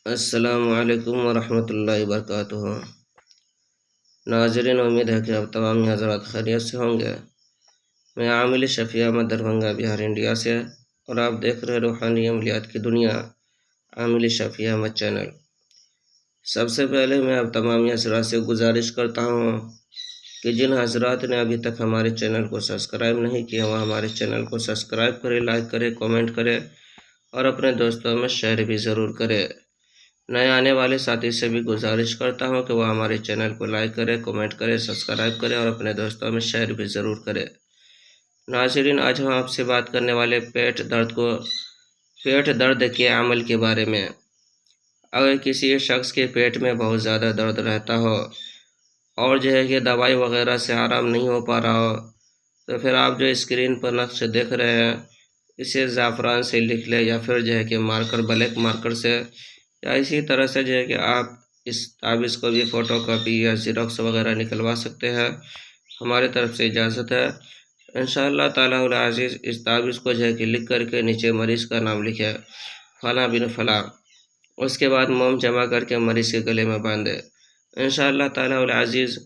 السلام علیکم ورحمۃ اللہ وبرکاتہ۔ ناظرین، امید ہے کہ آپ تمام حضرات خیریت سے ہوں گے۔ میں عامل شفیع احمد، دربھنگہ، بہار، انڈیا سے، اور آپ دیکھ رہے روحانی عملیات کی دنیا، عامل شفیع احمد چینل۔ سب سے پہلے میں آپ تمام حضرات سے گزارش کرتا ہوں کہ جن حضرات نے ابھی تک ہمارے چینل کو سبسکرائب نہیں کیا وہ ہمارے چینل کو سبسکرائب کرے، لائک کرے، کامنٹ کرے اور اپنے دوستوں میں شیئر بھی ضرور کرے۔ نئے آنے والے ساتھی سے بھی گزارش کرتا ہوں کہ وہ ہمارے چینل کو لائک کرے، کامنٹ کرے، سبسکرائب کرے اور اپنے دوستوں میں شیئر بھی ضرور کرے۔ ناظرین، آج ہم آپ سے بات کرنے والے پیٹ درد کے عمل کے بارے میں۔ اگر کسی شخص کے پیٹ میں بہت زیادہ درد رہتا ہو اور کہ دوائی وغیرہ سے آرام نہیں ہو پا رہا ہو، تو پھر آپ جو اسکرین پر نقش دیکھ رہے ہیں اسے زعفران سے لکھ لیں، یا پھر کہ بلیک مارکر سے، یا اسی طرح سے کہ آپ اس تعویذ کو بھی فوٹو کاپی یا زیروکس وغیرہ نکلوا سکتے ہیں۔ ہماری طرف سے اجازت ہے۔ انشاءاللہ تعالیٰ العزیز اس تعویذ کو کہ لکھ کر کے نیچے مریض کا نام لکھے، فلاں بن فلاں۔ اس کے بعد موم جمع کر کے مریض کے گلے میں باندھے۔ انشاءاللہ تعالیٰ العزیز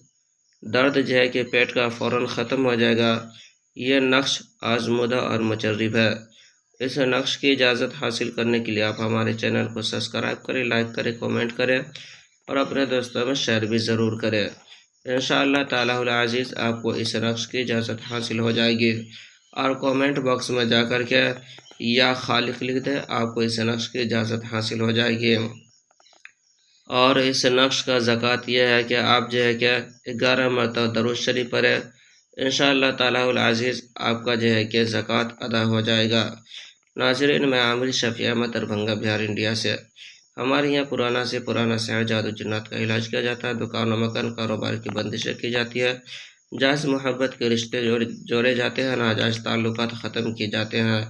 درد کہ پیٹ کا فوراً ختم ہو جائے گا۔ یہ نقش آزمودہ اور مجرب ہے۔ اس نقش کی اجازت حاصل کرنے کے لیے آپ ہمارے چینل کو سبسکرائب کریں، لائک کریں، کامنٹ کریں اور اپنے دوستوں میں شیئر بھی ضرور کریں۔ انشاءاللہ تعالیٰ العزیز آپ کو اس نقش کی اجازت حاصل ہو جائے گی، اور کامنٹ باکس میں جا کر کے یا خالق لکھ دیں، آپ کو اس نقش کی اجازت حاصل ہو جائے گی۔ اور اس نقش کا زکوٰۃ یہ ہے کہ آپ کہ 11 مرتبہ درود شریف پڑھیں۔ انشاءاللہ تعالیٰ العزیز آپ کا کہ زکوٰۃ ادا ہو جائے گا۔ ناظرین، میں عامل شفیع احمد، دربھنگہ، بہار، انڈیا سے۔ ہمارے یہاں پرانا سے پرانا سحر، جادو، جنات کا علاج کیا جاتا ہے۔ دکان و مکان کاروبار کی بندشیں کی جاتی ہے۔ جائز محبت کے رشتے جوڑے جاتے ہیں، ناجائز تعلقات ختم کیے جاتے ہیں۔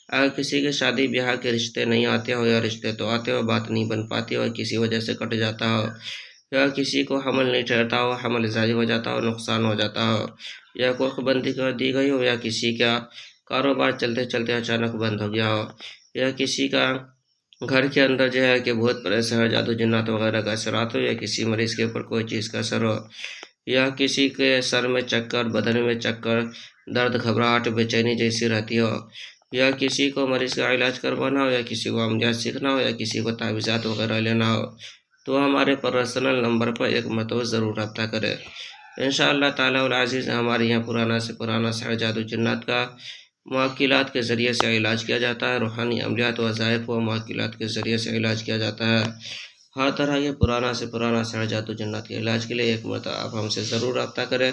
اگر کسی کے شادی بیاہ کے رشتے نہیں آتے ہو، یا رشتے تو آتے ہو بات نہیں بن پاتی ہو، کسی وجہ سے کٹ جاتا ہو، یا کسی کو حمل نہیں ٹھہرتا ہو، حمل ضائع ہو جاتا ہو، نقصان ہو جاتا ہو، یا کوکھ بندی کر دی گئی ہو، یا کسی کا کاروبار چلتے چلتے اچانک بند ہو گیا ہو، یا کسی کا گھر کے اندر کہ بہت پریشان، جادو جنات وغیرہ کا اثرات ہو، یا کسی مریض کے اوپر کوئی چیز کا اثر ہو، یا کسی کے سر میں چکر، بدن میں چکر، درد، گھبراہٹ، بے چینی جیسی رہتی ہو، یا کسی کو مریض کا علاج کروانا ہو، یا کسی کو عملیات سیکھنا ہو، یا کسی کو تعویذات وغیرہ لینا ہو، تو ہمارے پرسنل نمبر پر ایک مرتبہ ضرور رابطہ کرے۔ انشاءاللہ تعالیٰ العزیز ہمارے یہاں پرانا سے پرانا سحر، جادو، جنات کا معقلات کے ذریعے سے علاج کیا جاتا ہے۔ روحانی عملیات، وظائف و معقلات کے ذریعے سے علاج کیا جاتا ہے۔ ہر طرح کے پرانا سے پرانا سحر، جادو، جنات کے علاج کے لیے ایک مرتبہ آپ ہم سے ضرور رابطہ کریں۔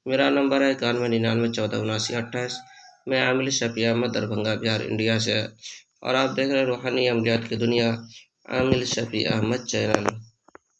میرا نمبر ہے 9199147928۔ میں عامل شفیع احمد، دربھنگہ، بہار، انڈیا سے، اور آپ دیکھ رہے روحانی عملیات کی دنیا، عامل شفیع احمد چینل۔